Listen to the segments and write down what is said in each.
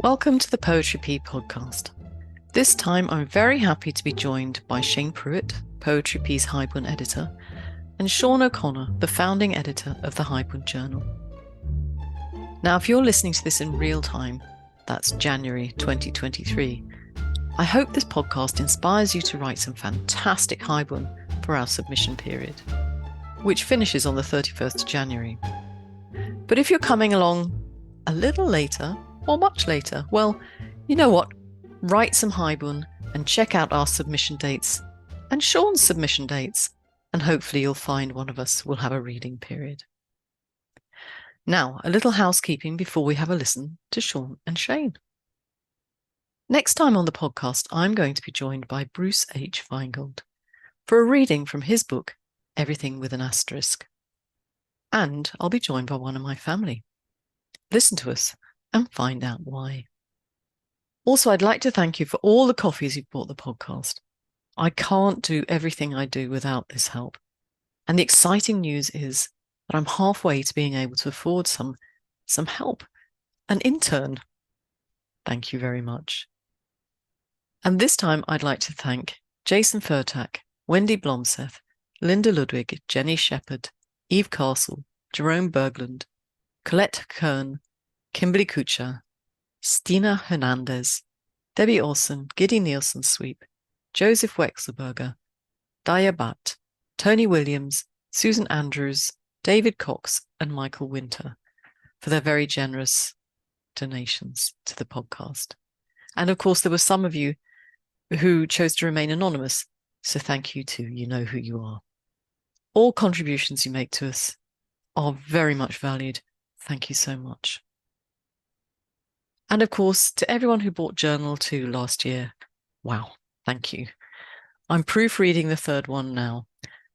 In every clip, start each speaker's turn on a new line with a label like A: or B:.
A: Welcome to the Poetry Pea Podcast. This time I'm very happy to be joined by Shane Pruett, Poetry Pea's haibun editor, and Sean O'Connor, the founding editor of the Haibun Journal. Now, if you're listening to this in real time, that's January 2023, I hope this podcast inspires you to write some fantastic haibun for our submission period, which finishes on the 31st of January. But if you're coming along a little later, or much later, well, you know what? Write some haibun and check out our submission dates and Sean's submission dates, and hopefully you'll find one of us will have a reading period. Now, a little housekeeping before we have a listen to Sean and Shane. Next time on the podcast, I'm going to be joined by Bruce H. Feingold for a reading from his book, Everything with an Asterisk. And I'll be joined by one of my family. Listen to us and find out why. Also, I'd like to thank you for all the coffees you've bought the podcast. I can't do everything I do without this help. And the exciting news is that I'm halfway to being able to afford some help, an intern. Thank you very much. And this time I'd like to thank Jason Furtak, Wendy Blomseth, Linda Ludwig, Jenny Shepherd, Eve Castle, Jerome Bergland, Colette Kern, Kimberly Kuchar, Stina Hernandez, Debbie Orson, Giddy Nielsen Sweep, Joseph Wexelberger, Daya Butt, Tony Williams, Susan Andrews, David Cox, and Michael Winter for their very generous donations to the podcast. And of course, there were some of you who chose to remain anonymous, so thank you too. You know who you are. All contributions you make to us are very much valued. Thank you so much. And of course, to everyone who bought Journal 2 last year, wow, thank you. I'm proofreading the third one now,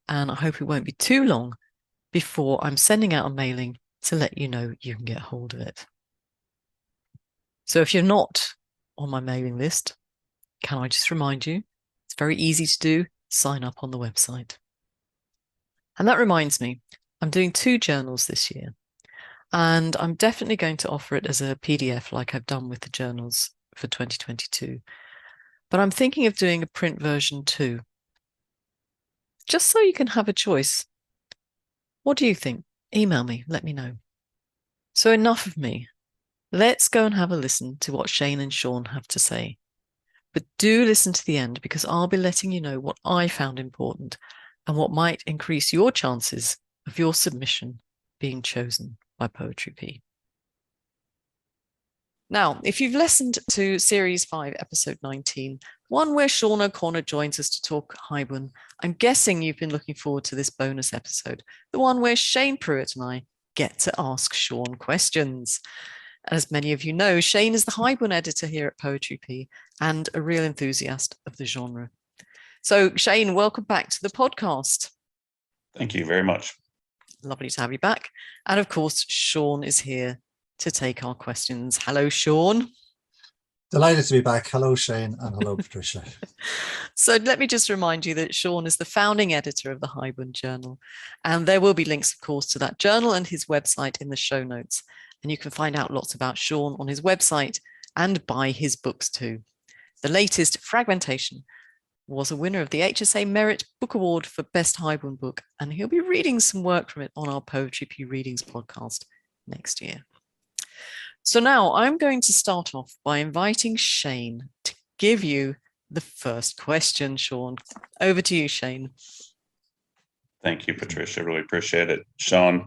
A: and I hope it won't be too long before I'm sending out a mailing to let you know you can get hold of it. So if you're not on my mailing list, can I just remind you, it's very easy to do, sign up on the website. And that reminds me, I'm doing 2 journals this year. And I'm definitely going to offer it as a PDF like I've done with the journals for 2022. But I'm thinking of doing a print version too, just so you can have a choice. What do you think? Email me, let me know. So enough of me. Let's go and have a listen to what Shane and Sean have to say. But do listen to the end, because I'll be letting you know what I found important and what might increase your chances of your submission being chosen by Poetry Pea. Now, if you've listened to Series 5, Episode 19, one where Sean O'Connor joins us to talk haibun, I'm guessing you've been looking forward to this bonus episode, the one where Shane Pruett and I get to ask Sean questions. As many of you know, Shane is the haibun editor here at Poetry Pea and a real enthusiast of the genre. So, Shane, welcome back to the podcast.
B: Thank you very much.
A: Lovely to have you back. And of course, Sean is here to take our questions. Hello, Sean.
C: Delighted to be back. Hello, Shane, and hello, Patricia.
A: So let me just remind you that Sean is the founding editor of the Haibun Journal. And there will be links, of course, to that journal and his website in the show notes. And you can find out lots about Sean on his website and buy his books too. The latest, Fragmentation, was a winner of the HSA Merit Book Award for Best Haibun Book, and he'll be reading some work from it on our Poetry Pea Readings podcast next year. So now I'm going to start off by inviting Shane to give you the first question, Sean. Over to you, Shane.
B: Thank you, Patricia. Really appreciate it. Sean,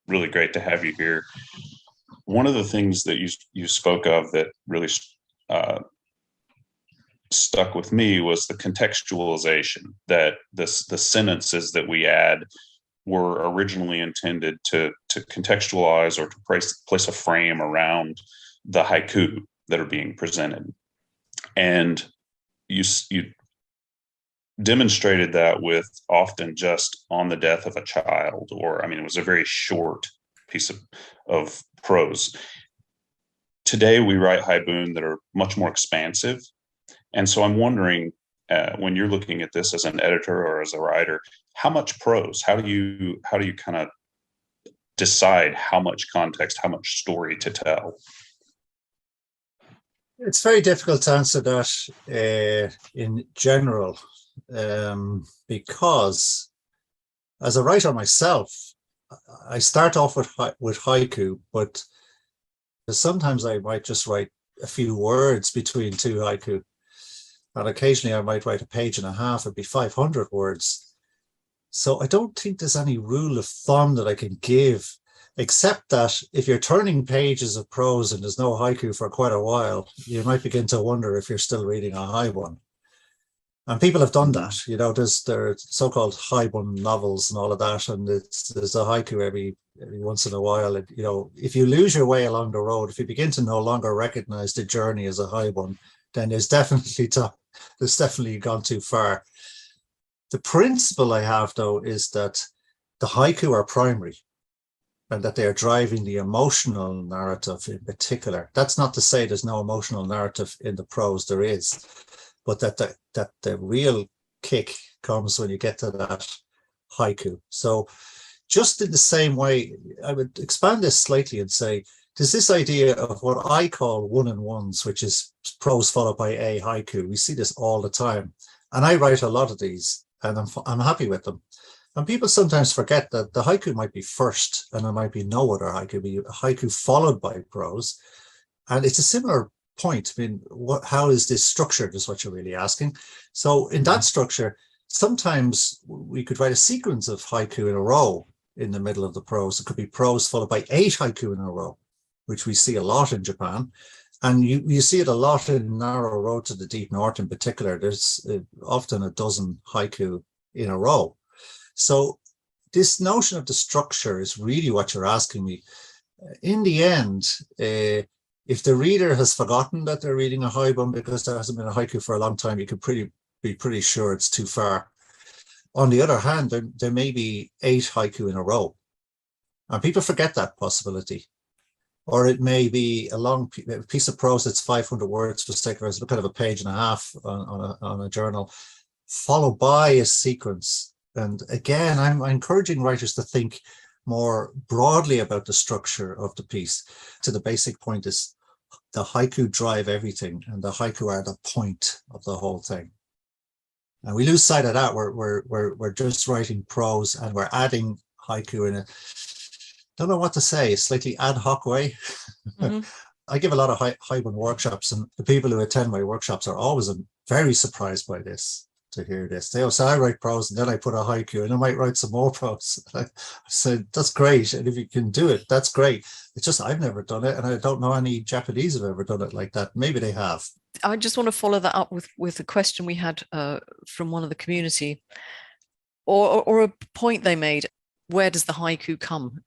B: really great to have you here. One of the things that you spoke of that really stuck with me was the contextualization, that the sentences that we add were originally intended to contextualize or to place a frame around the haiku that are being presented. And you demonstrated that with often just on the death of a child, or, I mean, it was a very short piece of prose. Today, we write haibun that are much more expansive. And so I'm wondering, when you're looking at this as an editor or as a writer, how much prose? How do you kind of decide how much context, how much story to tell?
C: It's very difficult to answer that in general, because as a writer myself, I start off with haiku, but sometimes I might just write a few words between two haiku, and occasionally I might write a page and a half. It'd be 500 words. So I don't think there's any rule of thumb that I can give, except that if you're turning pages of prose and there's no haiku for quite a while, you might begin to wonder if you're still reading a haibun. And people have done that. There are so-called haibun novels and all of that, and there's a haiku every once in a while. If you lose your way along the road, if you begin to no longer recognize the journey as a haibun, then there's definitely gone too far. The principle I have, though, is that the haiku are primary, and that they are driving the emotional narrative in particular. That's not to say there's no emotional narrative in the prose, there is, but that the real kick comes when you get to that haiku. So just in the same way, I would expand this slightly and say, there's this idea of what I call one-on-ones, which is prose followed by a haiku. We see this all the time. And I write a lot of these, and I'm happy with them. And people sometimes forget that the haiku might be first, and there might be no other haiku, be a haiku followed by prose. And it's a similar point. I mean, how is this structured is what you're really asking. So in that structure, sometimes we could write a sequence of haiku in a row in the middle of the prose. It could be prose followed by 8 haiku in a row, which we see a lot in Japan. And you see it a lot in Narrow Road to the Deep North in particular. There's often a dozen haiku in a row. So this notion of the structure is really what you're asking me. In the end, if the reader has forgotten that they're reading a haibun because there hasn't been a haiku for a long time, you could be pretty sure it's too far. On the other hand, there may be 8 haiku in a row, and people forget that possibility. Or it may be a long piece of prose that's 500 words, for sake of kind of a page and a half on a journal, followed by a sequence. And again, I'm encouraging writers to think more broadly about the structure of the piece. To the basic point is the haiku drive everything, and the haiku are the point of the whole thing. And we lose sight of that. We're just writing prose and we're adding haiku in it. Don't know what to say, a slightly ad hoc way. Mm-hmm. I give a lot of haibun workshops, and the people who attend my workshops are always very surprised by this, to hear this. They say, I write prose and then I put a haiku and I might write some more prose. I said, that's great. And if you can do it, that's great. It's just, I've never done it. And I don't know any Japanese have ever done it like that. Maybe they have.
A: I just want to follow that up with a question we had from one of the community, or a point they made. Where does the haiku come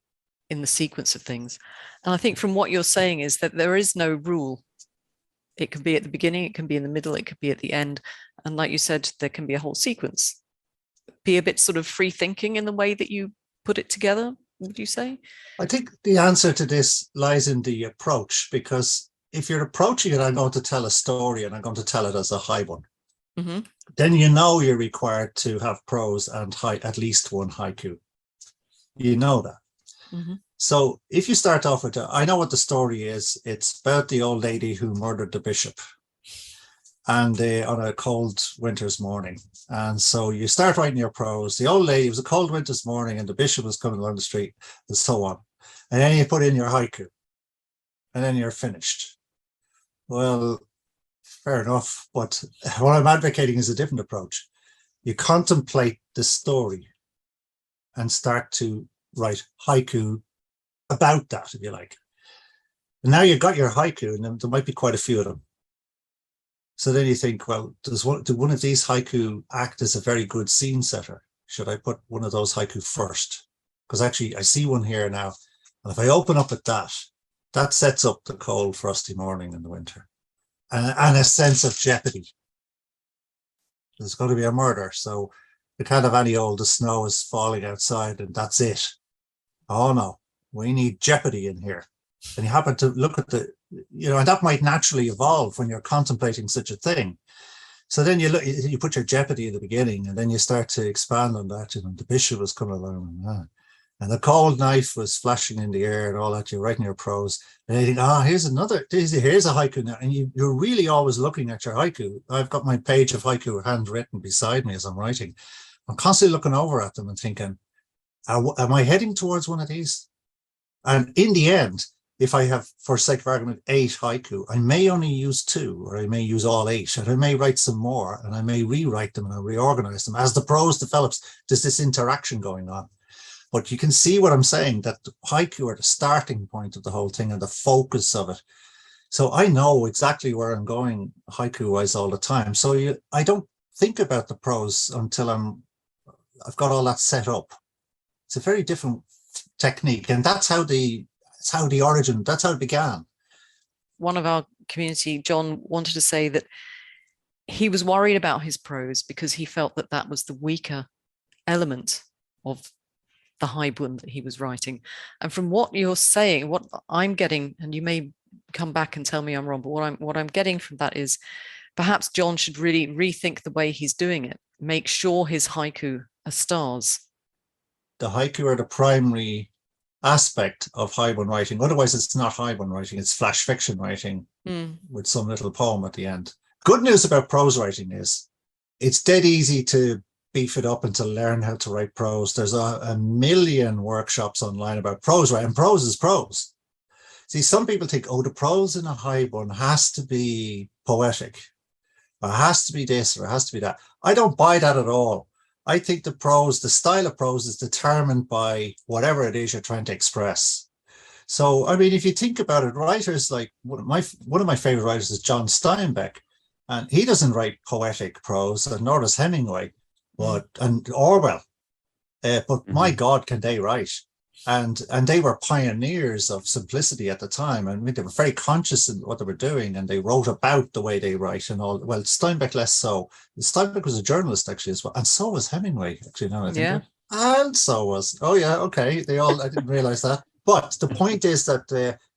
A: in the sequence of things? And I think from what you're saying is that there is no rule. It can be at the beginning, it can be in the middle, it could be at the end. And like you said, there can be a whole sequence. Be a bit sort of free thinking in the way that you put it together, would you say?
C: I think the answer to this lies in the approach, because if you're approaching it, I'm going to tell a story and I'm going to tell it as a haibun. Mm-hmm. Then you're required to have prose and at least one haiku. You know that. Mm-hmm. So if you start off with, I know what the story is. It's about the old lady who murdered the bishop, and on a cold winter's morning. And so you start writing your prose. The old lady, it was a cold winter's morning and the bishop was coming along the street, and so on. And then you put in your haiku, and then you're finished. Well, fair enough. But what I'm advocating is a different approach. You contemplate the story and start to write haiku about that, if you like. And now you've got your haiku, and there might be quite a few of them. So then you think, well, do one of these haiku act as a very good scene setter? Should I put one of those haiku first? Because actually I see one here now, and if I open up at that sets up the cold, frosty morning in the winter, and a sense of jeopardy. There's going to be a murder, so it can't have any the snow is falling outside and that's it. Oh no, we need jeopardy in here. And you happen to look at and that might naturally evolve when you're contemplating such a thing. So then you put your jeopardy at the beginning, and then you start to expand on that. The bishop was coming along, and the cold knife was flashing in the air and all that, you're writing your prose, and you think, here's a haiku now, and you're really always looking at your haiku. I've got my page of haiku handwritten beside me as I'm writing. I'm constantly looking over at them and thinking, am I heading towards one of these? And in the end, if I have, for sake of argument, 8 haiku, I may only use 2, or I may use all 8, and I may write some more, and I may rewrite them and I'll reorganize them. As the prose develops, there's this interaction going on. But you can see what I'm saying, that the haiku are the starting point of the whole thing and the focus of it. So I know exactly where I'm going haiku-wise all the time. So I don't think about the prose until I've got all that set up. It's a very different technique, and that's how it began.
A: One of our community, John, wanted to say that he was worried about his prose because he felt that was the weaker element of the haibun that he was writing. And from what you're saying, what I'm getting, and you may come back and tell me I'm wrong, but what I'm getting from that is perhaps John should really rethink the way he's doing it. Make sure his haiku are stars.
C: The haiku are the primary aspect of haibun writing. Otherwise, it's not haibun writing, it's flash fiction writing with some little poem at the end. Good news about prose writing is it's dead easy to beef it up and to learn how to write prose. There's a million workshops online about prose writing, and prose is prose. See, some people think, the prose in a haibun has to be poetic, or it has to be this, or it has to be that. I don't buy that at all. I think the style of prose is determined by whatever it is you're trying to express. So, I mean, if you think about it, writers like one of my favorite writers is John Steinbeck, and he doesn't write poetic prose, and nor does Hemingway, and Orwell. But my God, can they write? And they were pioneers of simplicity at the time. And they were very conscious in what they were doing, and they wrote about the way they write and all. Well, Steinbeck less so. Steinbeck was a journalist actually as well, and so was Hemingway. Actually, now I think of it. And so was. Oh yeah, okay. I didn't realize that. But the point is that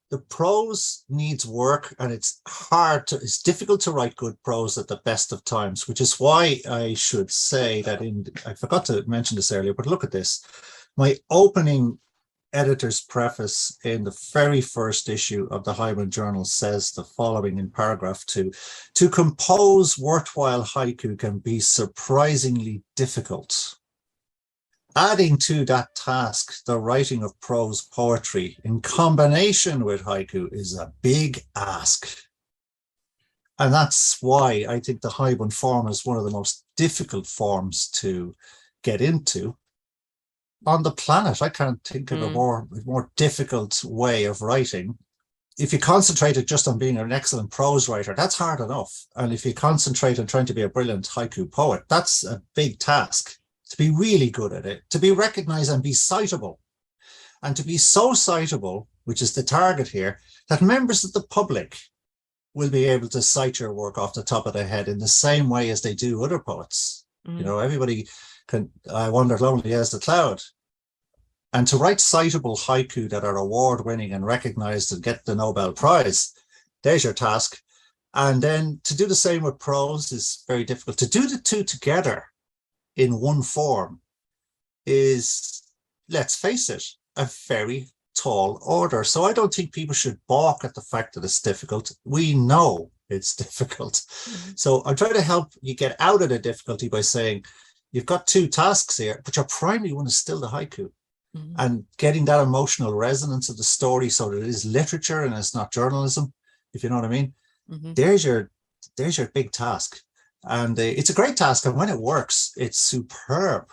C: the prose needs work, and it's difficult to write good prose at the best of times, which is why I should say that I forgot to mention this earlier, but look at this. My opening editor's preface in the very first issue of the Haibun Journal says the following in paragraph 2: to compose worthwhile haiku can be surprisingly difficult. Adding to that task the writing of prose poetry in combination with haiku is a big ask. And that's why I think the haibun form is one of the most difficult forms to get into on the planet. I can't think of a more difficult way of writing. If you concentrated just on being an excellent prose writer, that's hard enough. And if you concentrate on trying to be a brilliant haiku poet, that's a big task. To be really good at it, to be recognized and be citable, and to be so citable, which is the target here, that members of the public will be able to cite your work off the top of their head in the same way as they do other poets. You know, everybody can, I wandered lonely as the cloud. And to write citable haiku that are award-winning and recognized and get the Nobel Prize, there's your task. And then to do the same with prose is very difficult. To do the two together in one form is, let's face it, a very tall order. So I don't think people should balk at the fact that it's difficult. We know it's difficult. So I'm trying to help you get out of the difficulty by saying you've got 2 tasks here, but your primary one is still the haiku. And getting that emotional resonance of the story so that it is literature and it's not journalism, if you know what I mean. There's your big task. And it's a great task, and when it works, it's superb.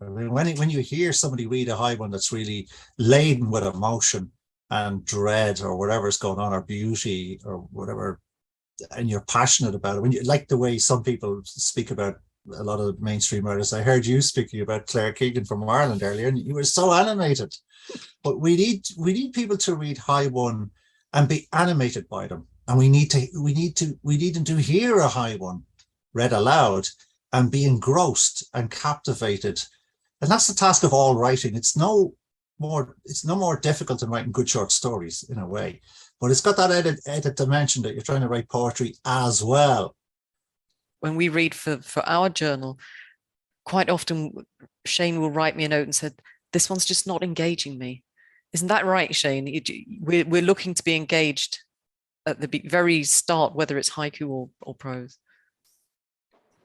C: I mean, when you hear somebody read a haibun that's really laden with emotion and dread or whatever's going on, or beauty or whatever, and you're passionate about it, when you like the way some people speak about a lot of mainstream writers. I heard you speaking about Claire Keegan from Ireland earlier, and you were so animated. But we need people to read haibun and be animated by them, and we need them to hear a haibun read aloud and be engrossed and captivated. And that's the task of all writing. It's no more difficult than writing good short stories in a way, but it's got that added dimension that you're trying to write poetry as well.
A: When we read for our journal, quite often Shane will write me a note and said, this one's just not engaging me. Isn't that right, Shane? We're looking to be engaged at the very start, whether it's haiku or prose.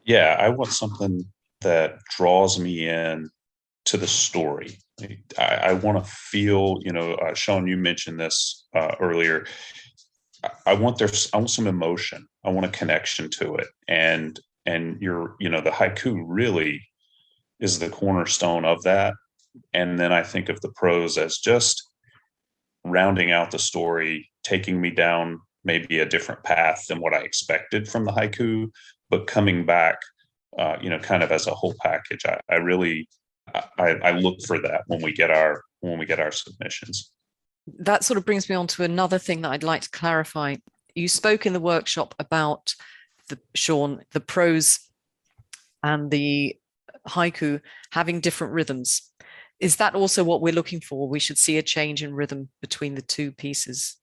B: Yeah, I want something that draws me in to the story. I want to feel, Sean, you mentioned this earlier. I want some emotion. I want a connection to it. And the haiku really is the cornerstone of that. And then I think of the prose as just rounding out the story, taking me down maybe a different path than what I expected from the haiku, but coming back, kind of as a whole package. I really look for that when we get our submissions.
A: That sort of brings me on to another thing that I'd like to clarify. You spoke in the workshop about Sean, the prose and the haiku having different rhythms. Is that also what we're looking for? We should see a change in rhythm between the two pieces.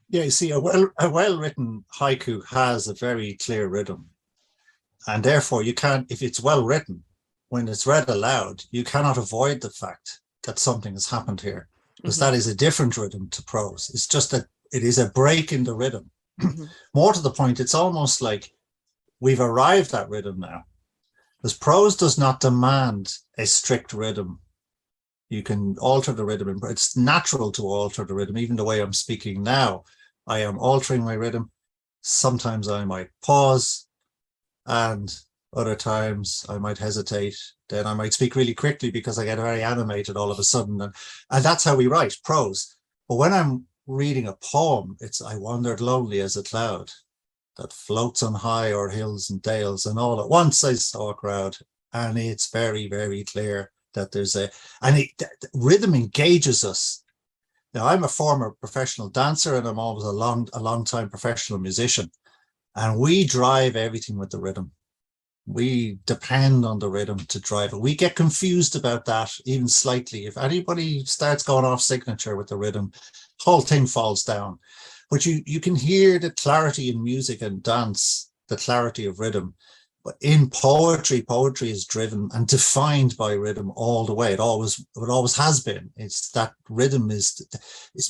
C: Yeah, you see, a well-written haiku has a very clear rhythm. And therefore, you can't, if it's well written, when it's read aloud, you cannot avoid the fact that something has happened here, because that is a different rhythm to prose. It's just that it is a break in the rhythm. More to the point, it's almost like we've arrived at rhythm now, because prose does not demand a strict rhythm. You can alter the rhythm. It's natural to alter the rhythm. Even the way I'm speaking now, I am altering my rhythm. Sometimes I might pause, and other times I might hesitate. Then I might speak really quickly because I get very animated all of a sudden. And that's how we write prose. But when I'm reading a poem, it's I wandered lonely as a cloud that floats on high o'er hills and dales, and all at once I saw a crowd. And it's very, very clear that there's rhythm engages us. Now, I'm a former professional dancer, and I'm always a long time professional musician. And we drive everything with the rhythm. We depend on the rhythm to drive it. We get confused about that even slightly. If anybody starts going off signature with the rhythm, the whole thing falls down. But you can hear the clarity in music and dance, the clarity of rhythm. But in poetry is driven and defined by rhythm all the way. It always has been. It's that rhythm is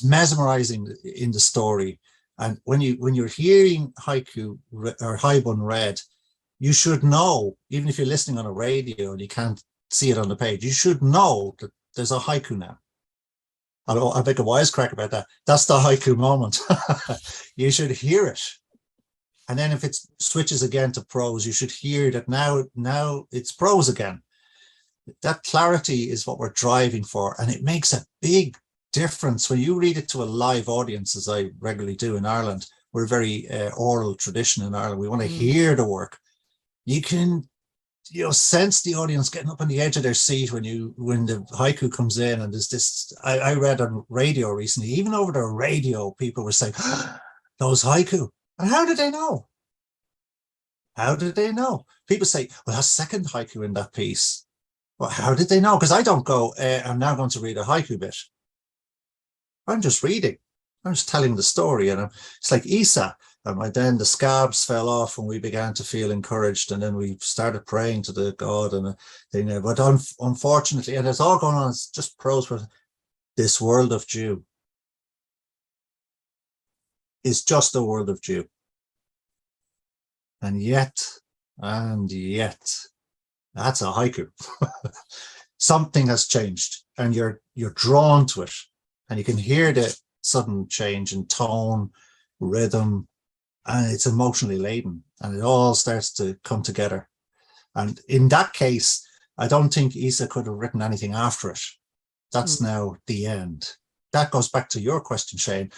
C: mesmerizing in the story. And when you're hearing haiku or haibun read, you should know, even if you're listening on a radio and you can't see it on the page, you should know that there's a haiku now. I'll make a wisecrack about that. That's the haiku moment. You should hear it. And then if it switches again to prose, you should hear that now it's prose again. That clarity is what we're driving for. And it makes a big difference when you read it to a live audience, as I regularly do in Ireland. We're a very oral tradition in Ireland. We want to hear the work. You can sense the audience getting up on the edge of their seat when the haiku comes in. And there's this, I read on radio recently, even over the radio, people were saying, those haiku. And how did they know? How did they know? People say, well, that's second haiku in that piece. Well, how did they know? Because I don't go, I'm now going to read a haiku bit. I'm just reading. I'm just telling the story. And it's like Isa. And then the scabs fell off and we began to feel encouraged. And then we started praying to the God. And but unfortunately, and it's all going on, it's just prose for this world of Jew. Is just a world of Jew. And yet, that's a haiku. Something has changed and you're drawn to it. And you can hear the sudden change in tone, rhythm, and it's emotionally laden. And it all starts to come together. And in that case, I don't think Isa could have written anything after it. That's now the end. That goes back to your question, Shane.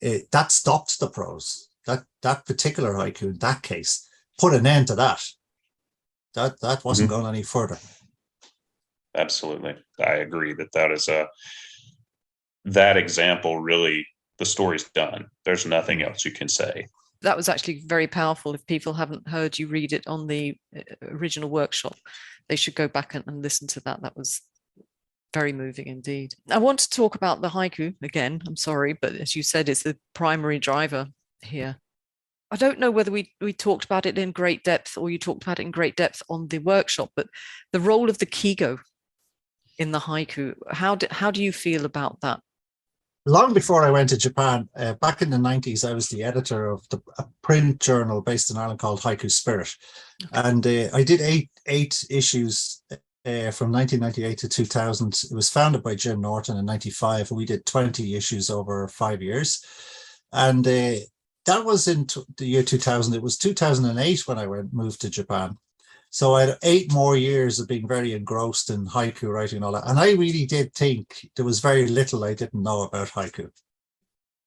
C: That stopped the prose. That particular haiku in that case put an end to that. That wasn't going any further.
B: Absolutely, I agree that is that example. Really, the story's done. There's nothing else you can say.
A: That was actually very powerful. If people haven't heard you read it on the original workshop, they should go back and listen to that. That was very moving indeed. I want to talk about the haiku again. I'm sorry, but as you said, it's the primary driver here. I don't know whether we talked about it in great depth or you talked about it in great depth on the workshop, but the role of the kigo. in the haiku. How do you feel about that?
C: Long before I went to Japan, back in the 90s, I was the editor of a print journal based in Ireland called Haiku Spirit. Okay. And I did eight issues from 1998 to 2000. It was founded by Jim Norton in 95. And we did 20 issues over 5 years. And that was in the year 2000. It was 2008 when I moved to Japan. So I had 8 more years of being very engrossed in haiku writing and all that. And I really did think there was very little I didn't know about haiku.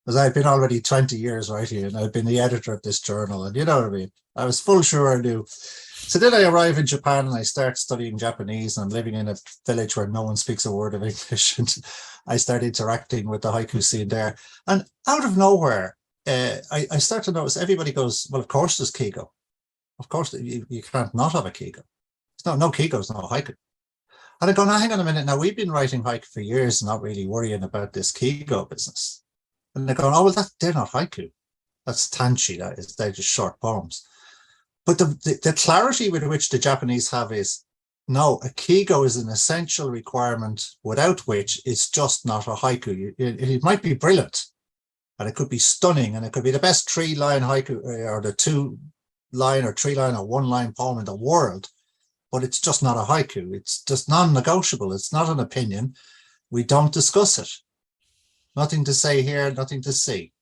C: Because I've been already 20 years writing and I've been the editor of this journal. And you know what I mean? I was full sure I knew. So then I arrive in Japan and I start studying Japanese, and I'm living in a village where no one speaks a word of English. And I start interacting with the haiku scene there. And out of nowhere, I start to notice everybody goes, well, of course there's kigo. Of course, you can't not have a kigo. No kigo's no haiku. And I go, now hang on a minute. Now we've been writing haiku for years, not really worrying about this kigo business. And they're going, oh, well, they're not haiku. That's tanchi. They're just short poems. But the clarity with which the Japanese have is, no, a kigo is an essential requirement without which it's just not a haiku. It might be brilliant, and it could be stunning, and it could be the best 3-line haiku, or the 2-line or 3-line or 1-line poem in the world, but it's just not a haiku. It's just non-negotiable. It's not an opinion. We don't discuss it. Nothing to say here, nothing to see.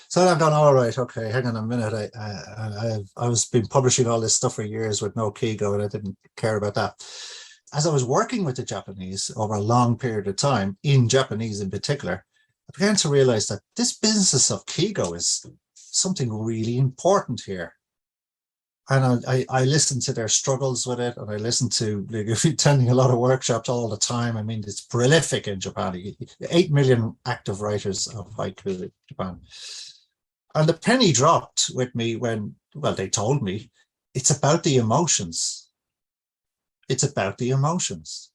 C: So I've gone, all right, okay, hang on a minute. I was been publishing all this stuff for years with no kigo, and I didn't care about that. As I was working with the Japanese over a long period of time, in Japanese in particular, I began to realize that this business of kigo is something really important here. And I listened to their struggles with it, and I listened to, attending a lot of workshops all the time. I mean, it's prolific in Japan. 8 million active writers of haiku in Japan. And the penny dropped with me when, well, they told me, it's about the emotions. It's about the emotions.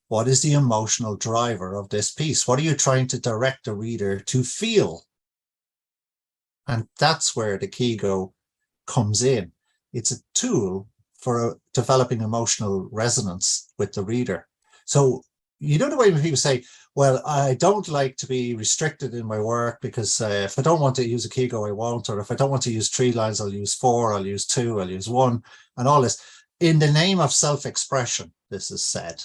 C: What is the emotional driver of this piece? What are you trying to direct the reader to feel? And that's where the kigo comes in. It's a tool for developing emotional resonance with the reader. So you know the way when people say, well, I don't like to be restricted in my work because if I don't want to use a kigo, I won't. Or if I don't want to use 3 lines, I'll use 4, I'll use 2, I'll use 1, and all this. In the name of self-expression, this is said.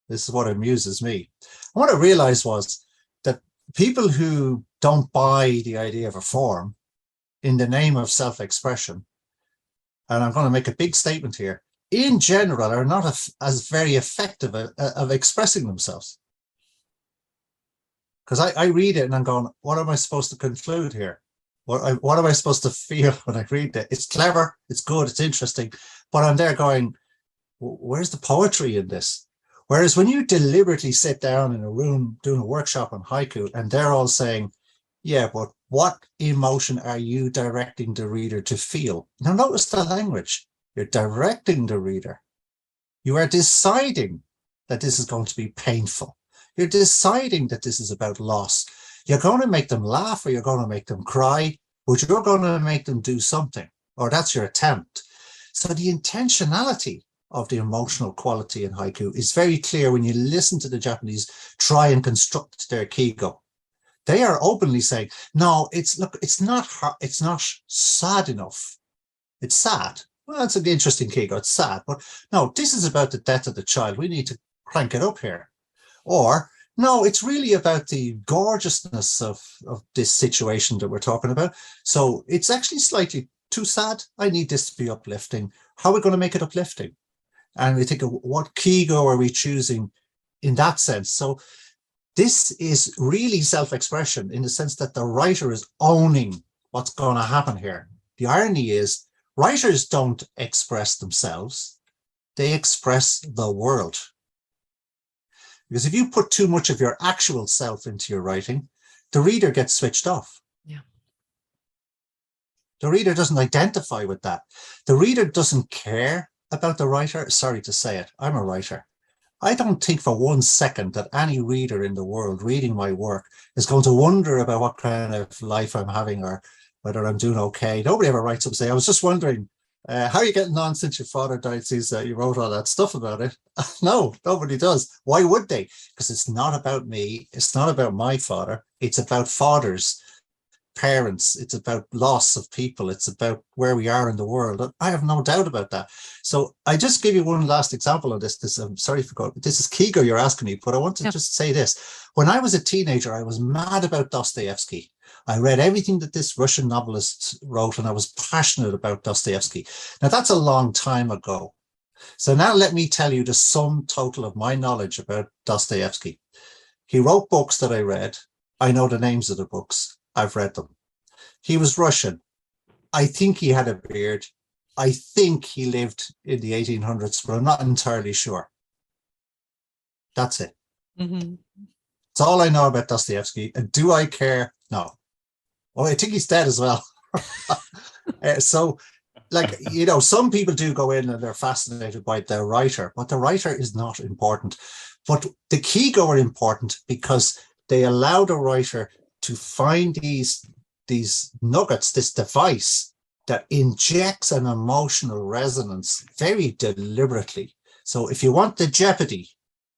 C: This is what amuses me. And what I realized was that people who don't buy the idea of a form in the name of self-expression, and I'm going to make a big statement here, in general are not as very effective of expressing themselves. Because I read it and I'm going, what am I supposed to conclude here? What am I supposed to feel when I read it? It's clever, it's good, it's interesting, but I'm there going, where's the poetry in this? Whereas when you deliberately sit down in a room doing a workshop on haiku and they're all saying, yeah, but what emotion are you directing the reader to feel? Now notice the language. You're directing the reader. You are deciding that this is going to be painful. You're deciding that this is about loss. You're going to make them laugh or you're going to make them cry, but you're going to make them do something, or that's your attempt. So the intentionality of the emotional quality in haiku is very clear when you listen to the Japanese try and construct their kigo. They are openly saying, no, it's not sad enough. It's sad. Well, that's an interesting kigo. It's sad, but no, this is about the death of the child. We need to crank it up here. Or no, it's really about the gorgeousness of this situation that we're talking about. So it's actually slightly too sad. I need this to be uplifting. How are we going to make it uplifting? And we think of what kigo are we choosing in that sense? So this is really self-expression in the sense that the writer is owning what's going to happen here. The irony is writers don't express themselves. They express the world. Because if you put too much of your actual self into your writing, the reader gets switched off.
A: Yeah.
C: The reader doesn't identify with that. The reader doesn't care about the writer. Sorry to say it, I'm a writer. I don't think for 1 second that any reader in the world reading my work is going to wonder about what kind of life I'm having or whether I'm doing okay. Nobody ever writes up and say, I was just wondering How are you getting on since your father died? Sees that you wrote all that stuff about it. No, nobody does. Why would they? Because it's not about me. It's not about my father. It's about fathers, parents. It's about loss of people. It's about where we are in the world. I have no doubt about that. So I just give you one last example of this. I'm sorry for going. This is Kigo you're asking me, but I want to just say this. When I was a teenager, I was mad about Dostoevsky. I read everything that this Russian novelist wrote, and I was passionate about Dostoevsky. Now, that's a long time ago. So now let me tell you the sum total of my knowledge about Dostoevsky. He wrote books that I read. I know the names of the books. I've read them. He was Russian. I think he had a beard. I think he lived in the 1800s, but I'm not entirely sure. That's it.
A: Mm-hmm.
C: That's all I know about Dostoevsky. And do I care? No. Well, I think he's dead as well. So, like, you know, some people do go in and they're fascinated by the writer, but the writer is not important. But the kigo are important because they allow the writer to find these nuggets, this device that injects an emotional resonance very deliberately. So if you want the jeopardy,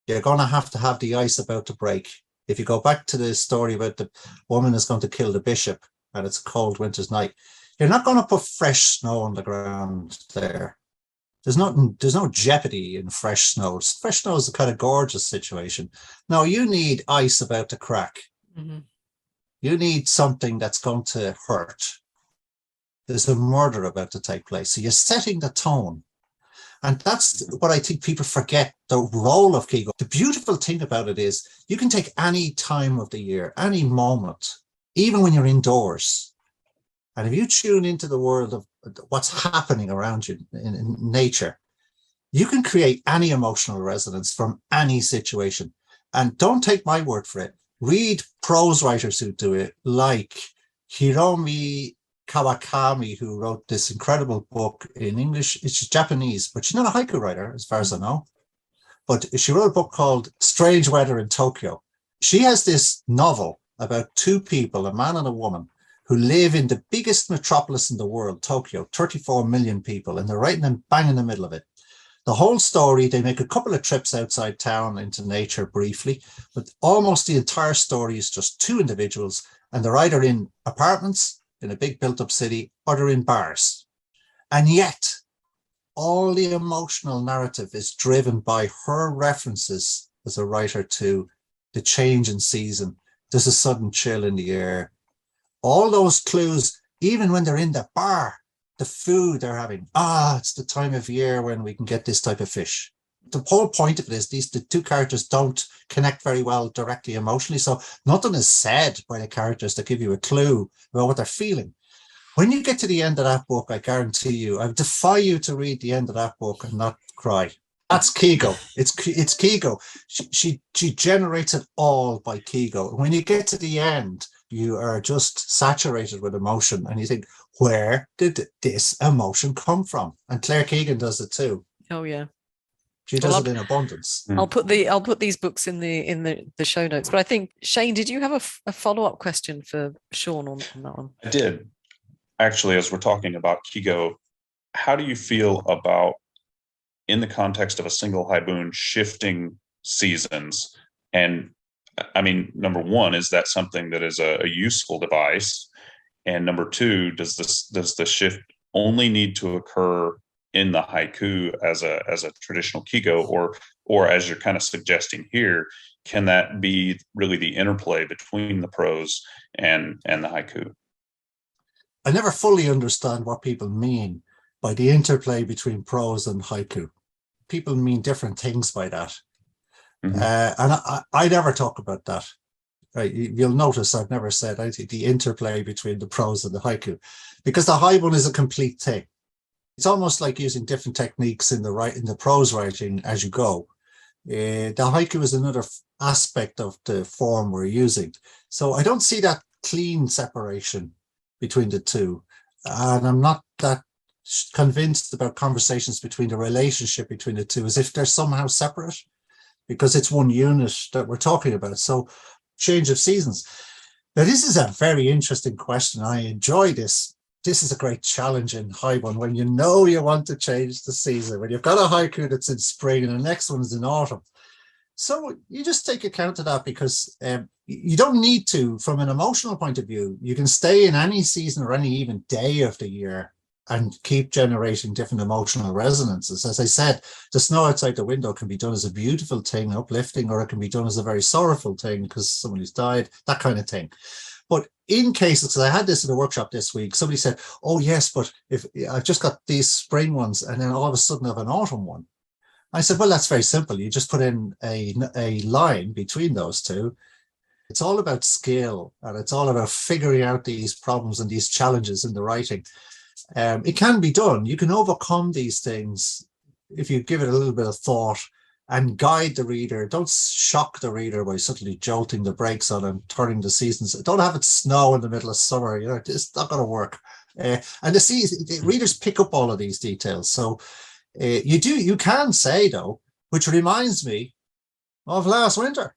C: you're going to have the ice about to break. If you go back to the story about the woman is going to kill the bishop and it's a cold winter's night, you're not going to put fresh snow on the ground there. There's no jeopardy in fresh snow. Fresh snow is a kind of gorgeous situation. No, you need ice about to crack.
A: Mm-hmm.
C: You need something that's going to hurt. There's a murder about to take place. So you're setting the tone. And that's what I think people forget, the role of kigo. The beautiful thing about it is you can take any time of the year, any moment, even when you're indoors. And if you tune into the world of what's happening around you in nature, you can create any emotional resonance from any situation. And don't take my word for it. Read prose writers who do it, like Hiromi Kawakami, who wrote this incredible book in English. It's Japanese, but she's not a haiku writer, as far as I know. But she wrote a book called Strange Weather in Tokyo. She has this novel about two people, a man and a woman, who live in the biggest metropolis in the world, Tokyo, 34 million people, and they're right bang in the middle of it. The whole story, they make a couple of trips outside town into nature briefly, but almost the entire story is just two individuals, and they're either in apartments in a big built-up city, or they're in bars. And yet, all the emotional narrative is driven by her references as a writer to the change in season. There's a sudden chill in the air. All those clues, even when they're in the bar, the food they're having. It's the time of year when we can get this type of fish. The whole point of it is the two characters don't connect very well directly emotionally. So nothing is said by the characters to give you a clue about what they're feeling. When you get to the end of that book, I guarantee you, I defy you to read the end of that book and not cry. That's kigo. It's kigo. She generates it all by kigo. And when you get to the end, you are just saturated with emotion and you think, where did this emotion come from? And Claire Keegan does it too.
A: Oh yeah.
C: She does it in abundance.
A: I'll put these books in the show notes. But I think, Shane, did you have a follow-up question for Sean on that one?
B: I did. Actually, as we're talking about kigo, how do you feel about, in the context of a single haibun, shifting seasons? And I mean, number one, is that something that is a useful device? And number two, does the shift only need to occur in the haiku as a traditional kigo, or as you're kind of suggesting here, can that be really the interplay between the prose and the haiku?
C: I never fully understand what people mean by the interplay between prose and haiku. People mean different things by that. Mm-hmm. And I never talk about that. Right? You'll notice I've never said the interplay between the prose and the haiku, because the haibun is a complete thing. It's almost like using different techniques in the prose writing as you go. The haiku is another aspect of the form we're using. So I don't see that clean separation between the two. And I'm not that convinced about conversations between the relationship between the two as if they're somehow separate, because it's one unit that we're talking about. So change of seasons. Now, this is a very interesting question. I enjoy this this is a great challenge in haibun when you know you want to change the season, when you've got a haiku that's in spring and the next one's in autumn. So you just take account of that, because you don't need to, from an emotional point of view, you can stay in any season or any even day of the year and keep generating different emotional resonances. As I said, the snow outside the window can be done as a beautiful thing, uplifting, or it can be done as a very sorrowful thing because somebody's died, that kind of thing. But in cases, because I had this in a workshop this week, somebody said, oh yes, but if I've just got these spring ones and then all of a sudden I have an autumn one. I said, well, that's very simple. You just put in a line between those two. It's all about skill, and it's all about figuring out these problems and these challenges in the writing. It can be done. You can overcome these things if you give it a little bit of thought and guide the reader. Don't shock the reader by suddenly jolting the brakes on and turning the seasons. Don't have it snow in the middle of summer. You know, it's not going to work. And the readers pick up all of these details. So you can say, though, which reminds me of last winter.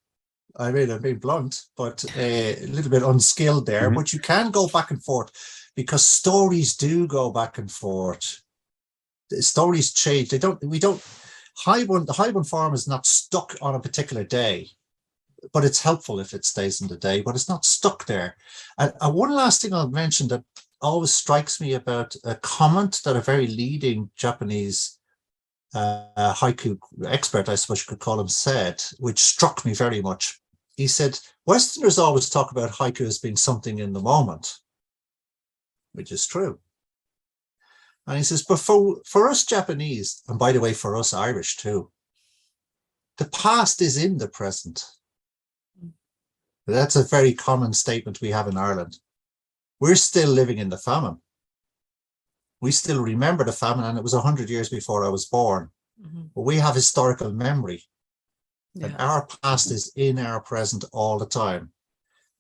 C: I mean, I'm being blunt, but a little bit unskilled there. Mm-hmm. But you can go back and forth, because stories do go back and forth. The stories change. The haibun form is not stuck on a particular day, but it's helpful if it stays in the day, but it's not stuck there. And one last thing I'll mention that always strikes me about a comment that a very leading Japanese haiku expert, I suppose you could call him, said, which struck me very much. He said, Westerners always talk about haiku as being something in the moment, which is true. And he says, but for us Japanese, and by the way, for us Irish too, the past is in the present. That's a very common statement we have in Ireland. We're still living in the famine. We still remember the famine, and it was 100 years before I was born. Mm-hmm. But we have historical memory. Yeah. And our past is in our present all the time.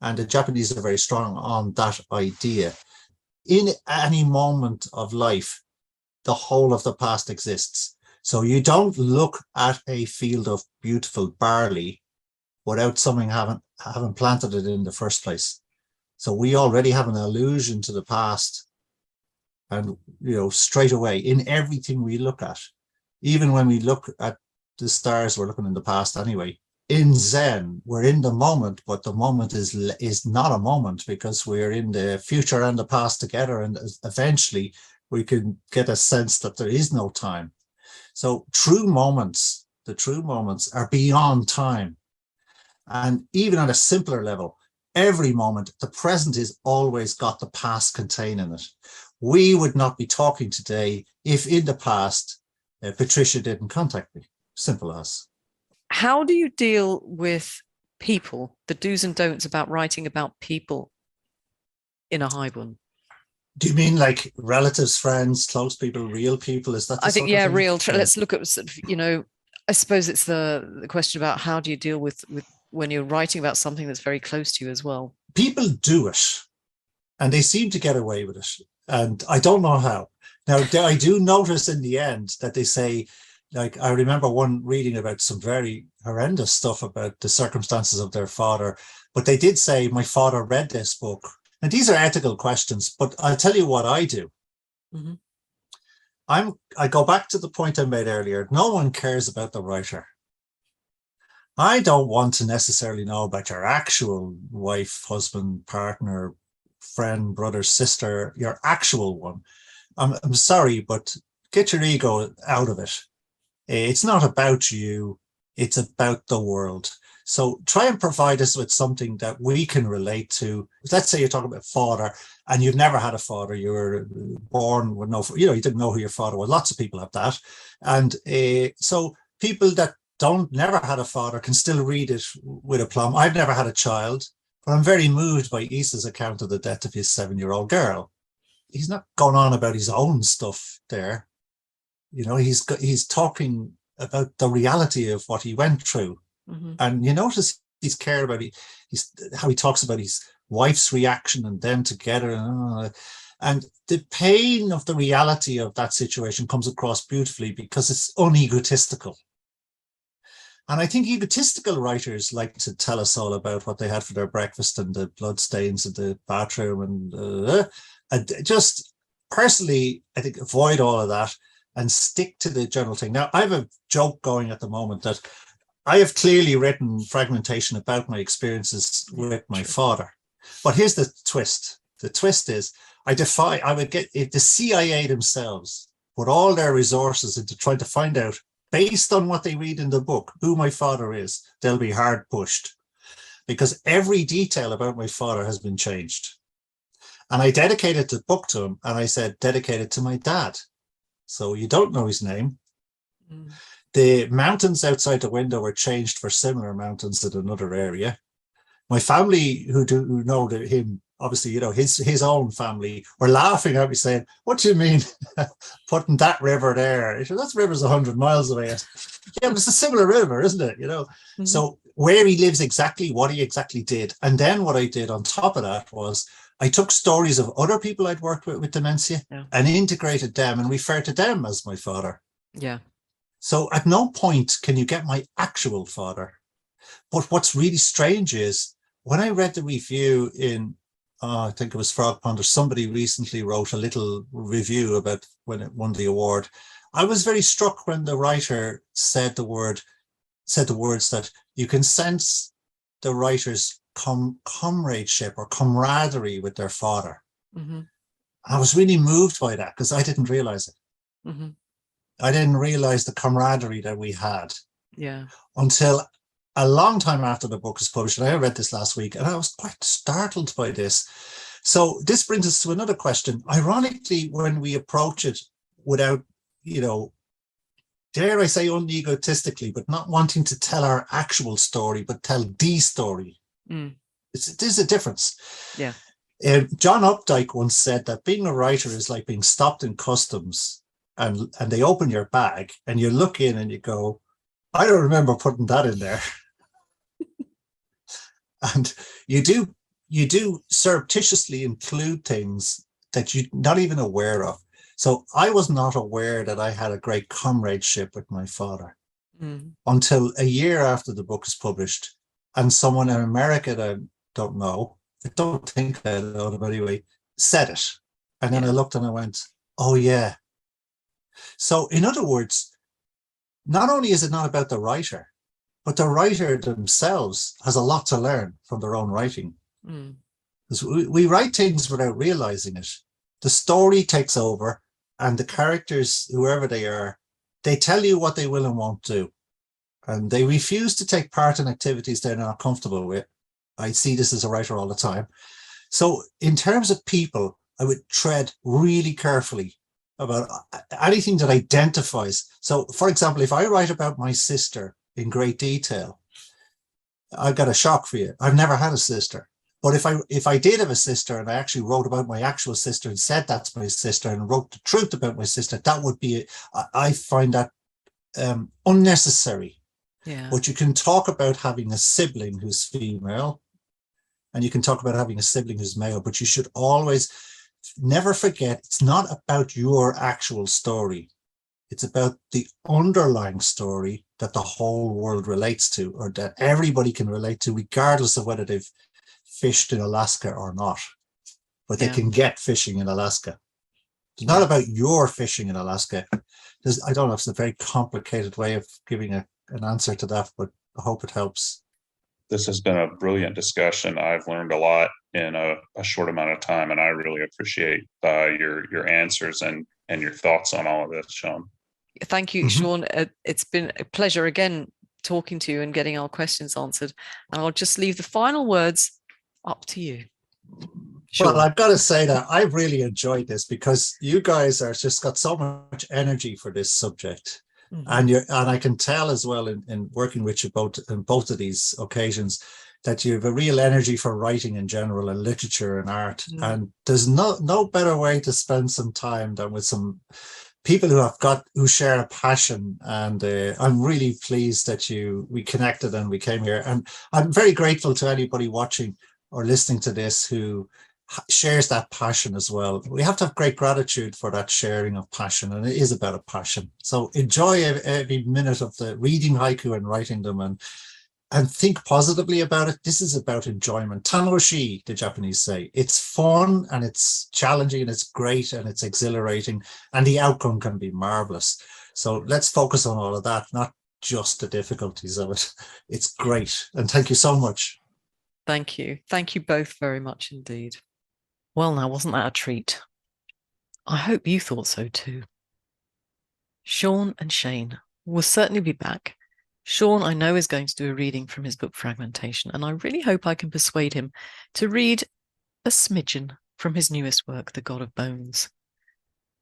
C: And the Japanese are very strong on that idea. In any moment of life, the whole of the past exists. So you don't look at a field of beautiful barley without something having planted it in the first place. So we already have an allusion to the past. And, you know, straight away in everything we look at, even when we look at the stars, we're looking in the past anyway. In Zen, we're in the moment, but the moment is not a moment, because we're in the future and the past together. And eventually we can get a sense that there is no time. So the true moments are beyond time. And even on a simpler level, every moment, the present is always got the past contained in it. We would not be talking today if in the past Patricia didn't contact me. Simple as.
A: How do you deal with people, the do's and don'ts about writing about people in a haibun?
C: Do you mean like relatives, friends, close people, real people? Is that the
A: I think,
C: sort of thing?
A: real. Let's look at sort of, you know, I suppose it's the question about how do you deal with when you're writing about something that's very close to you as well.
C: People do it, and they seem to get away with it. And I don't know how. Now, I do notice in the end that they say, like, I remember one reading about some very horrendous stuff about the circumstances of their father, but they did say, my father read this book. And these are ethical questions, but I'll tell you what I do. Mm-hmm. I go back to the point I made earlier. No one cares about the writer. I don't want to necessarily know about your actual wife, husband, partner, friend, brother, sister, your actual one. I'm sorry, but get your ego out of it. It's not about you. It's about the world. So try and provide us with something that we can relate to. Let's say you're talking about father and you've never had a father. You were born with no, you didn't know who your father was. Lots of people have that. And so people that never had a father can still read it with aplomb. I've never had a child, but I'm very moved by Isa's account of the death of his 7-year-old girl. He's not going on about his own stuff there. He's talking about the reality of what he went through. Mm-hmm. And you notice he's cared about how he talks about his wife's reaction and them together. And the pain of the reality of that situation comes across beautifully because it's unegotistical. And I think egotistical writers like to tell us all about what they had for their breakfast and the blood stains in the bathroom and just personally, I think avoid all of that and stick to the general thing. Now, I have a joke going at the moment that I have clearly written fragmentation about my experiences with my father. But here's the twist. The twist is I would get, if the CIA themselves put all their resources into trying to find out, based on what they read in the book, who my father is, they'll be hard pushed. Because every detail about my father has been changed. And I dedicated the book to him, and I said, dedicated to my dad. So you don't know his name. Mm. The mountains outside the window were changed for similar mountains in another area. My family who know him, obviously, you know, his own family were laughing at me saying, what do you mean putting that river there? I said, that river's 100 miles away. Said, yeah, but it's a similar river, isn't it? You know, mm-hmm. So where he lives exactly, what he exactly did. And then what I did on top of that was I took stories of other people I'd worked with dementia and integrated them and referred to them as my father.
A: Yeah.
C: So at no point can you get my actual father. But what's really strange is when I read the review in, I think it was Frog Pond, or somebody recently wrote a little review about when it won the award. I was very struck when the writer said the words that you can sense the writer's comradeship or camaraderie with their father. Mm-hmm. I was really moved by that because I didn't realize it. Mm-hmm. I didn't realize the camaraderie that we had until a long time after the book was published. And I read this last week and I was quite startled by this. So this brings us to another question. Ironically, when we approach it without, you know, dare I say unegotistically, but not wanting to tell our actual story, but tell the story. Mm. There's a difference.
A: Yeah.
C: John Updike once said that being a writer is like being stopped in customs and they open your bag and you look in and you go, I don't remember putting that in there. And you do surreptitiously include things that you're not even aware of. So I was not aware that I had a great comradeship with my father until a year after the book is published. And someone in America that I don't know, I don't think I know them anyway, said it. And then I looked and I went, oh yeah. So in other words, not only is it not about the writer, but the writer themselves has a lot to learn from their own writing. Because we write things without realizing it. The story takes over and the characters, whoever they are, they tell you what they will and won't do. And they refuse to take part in activities they're not comfortable with. I see this as a writer all the time. So in terms of people, I would tread really carefully about anything that identifies. So, for example, if I write about my sister in great detail, I've got a shock for you. I've never had a sister. But if I did have a sister and I actually wrote about my actual sister and said that's my sister and wrote the truth about my sister, that would be, I find that unnecessary.
A: Yeah.
C: But you can talk about having a sibling who's female and you can talk about having a sibling who's male, but you should always never forget, it's not about your actual story. It's about the underlying story that the whole world relates to, or that everybody can relate to, regardless of whether they've fished in Alaska or not. But they can get fishing in Alaska. It's not about your fishing in Alaska. I don't know if it's a very complicated way of giving an answer to that, but I hope it helps.
B: This has been a brilliant discussion. I've learned a lot in a short amount of time, and I really appreciate your answers and your thoughts on all of this, Sean.
A: Thank you, Sean. It's been a pleasure again talking to you and getting our questions answered. And I'll just leave the final words up to you.
C: Sean. Well, I've got to say that I've really enjoyed this because you guys are just got so much energy for this subject. And I can tell as well in working with you both in both of these occasions that you have a real energy for writing in general and literature and art. And there's no better way to spend some time than with some people who share a passion. And I'm really pleased that we connected and we came here. And I'm very grateful to anybody watching or listening to this who shares that passion as well. We have to have great gratitude for that sharing of passion, and it is about a passion. So enjoy every minute of the reading haiku and writing them, and and think positively about it. This is about enjoyment. Tanoshi, the Japanese say. It's fun and it's challenging and it's great and it's exhilarating and the outcome can be marvelous. So let's focus on all of that, not just the difficulties of it. It's great. And thank you so much.
A: Thank you. Thank you both very much indeed. Well, now, wasn't that a treat? I hope you thought so too. Sean and Shane will certainly be back. Sean, I know, is going to do a reading from his book Fragmentation, and I really hope I can persuade him to read a smidgen from his newest work, The God of Bones.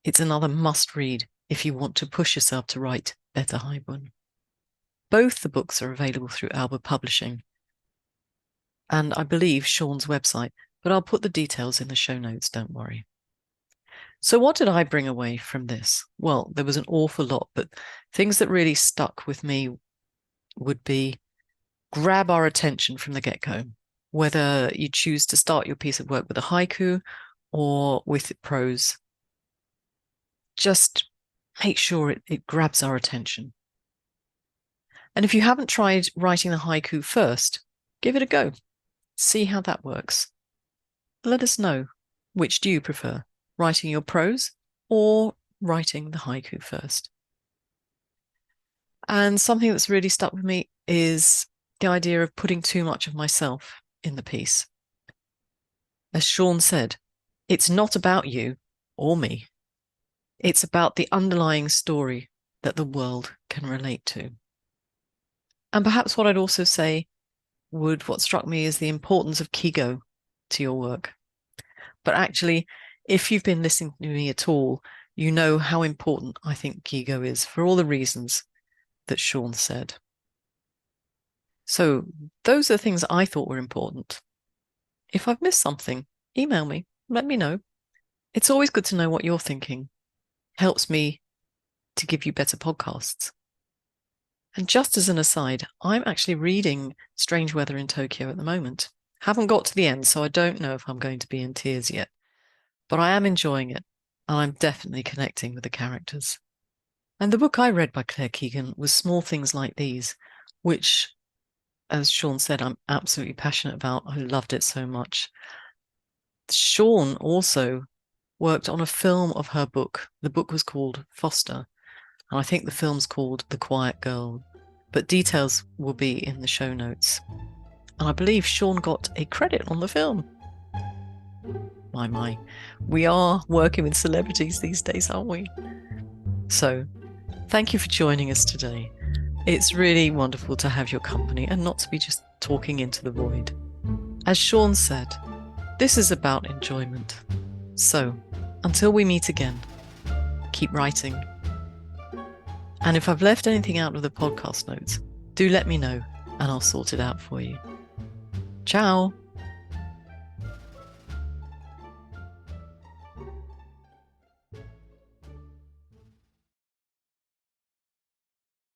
A: It's another must-read if you want to push yourself to write better haibun. Both the books are available through Alba Publishing, and I believe Sean's website, but I'll put the details in the show notes, don't worry. So what did I bring away from this? Well, there was an awful lot, but things that really stuck with me would be grab our attention from the get-go, whether you choose to start your piece of work with a haiku or with prose. Just make sure it grabs our attention. And if you haven't tried writing the haiku first, give it a go. See how that works. Let us know, which do you prefer, writing your prose or writing the haiku first? And something that's really stuck with me is the idea of putting too much of myself in the piece. As Sean said, it's not about you or me. It's about the underlying story that the world can relate to. And perhaps what I'd also say what struck me is the importance of kigo to your work. But actually, if you've been listening to me at all, you know how important I think kigo is for all the reasons that Sean said. So those are the things I thought were important. If I've missed something, email me, let me know. It's always good to know what you're thinking. Helps me to give you better podcasts. And just as an aside, I'm actually reading Strange Weather in Tokyo at the moment. Haven't got to the end, so I don't know if I'm going to be in tears yet. But I am enjoying it, and I'm definitely connecting with the characters. And the book I read by Claire Keegan was Small Things Like These, which, as Sean said, I'm absolutely passionate about. I loved it so much. Sean also worked on a film of her book. The book was called Foster, and I think the film's called The Quiet Girl, but details will be in the show notes. And I believe Sean got a credit on the film. My. We are working with celebrities these days, aren't we? So, thank you for joining us today. It's really wonderful to have your company and not to be just talking into the void. As Sean said, this is about enjoyment. So, until we meet again, keep writing. And if I've left anything out of the podcast notes, do let me know and I'll sort it out for you. Ciao!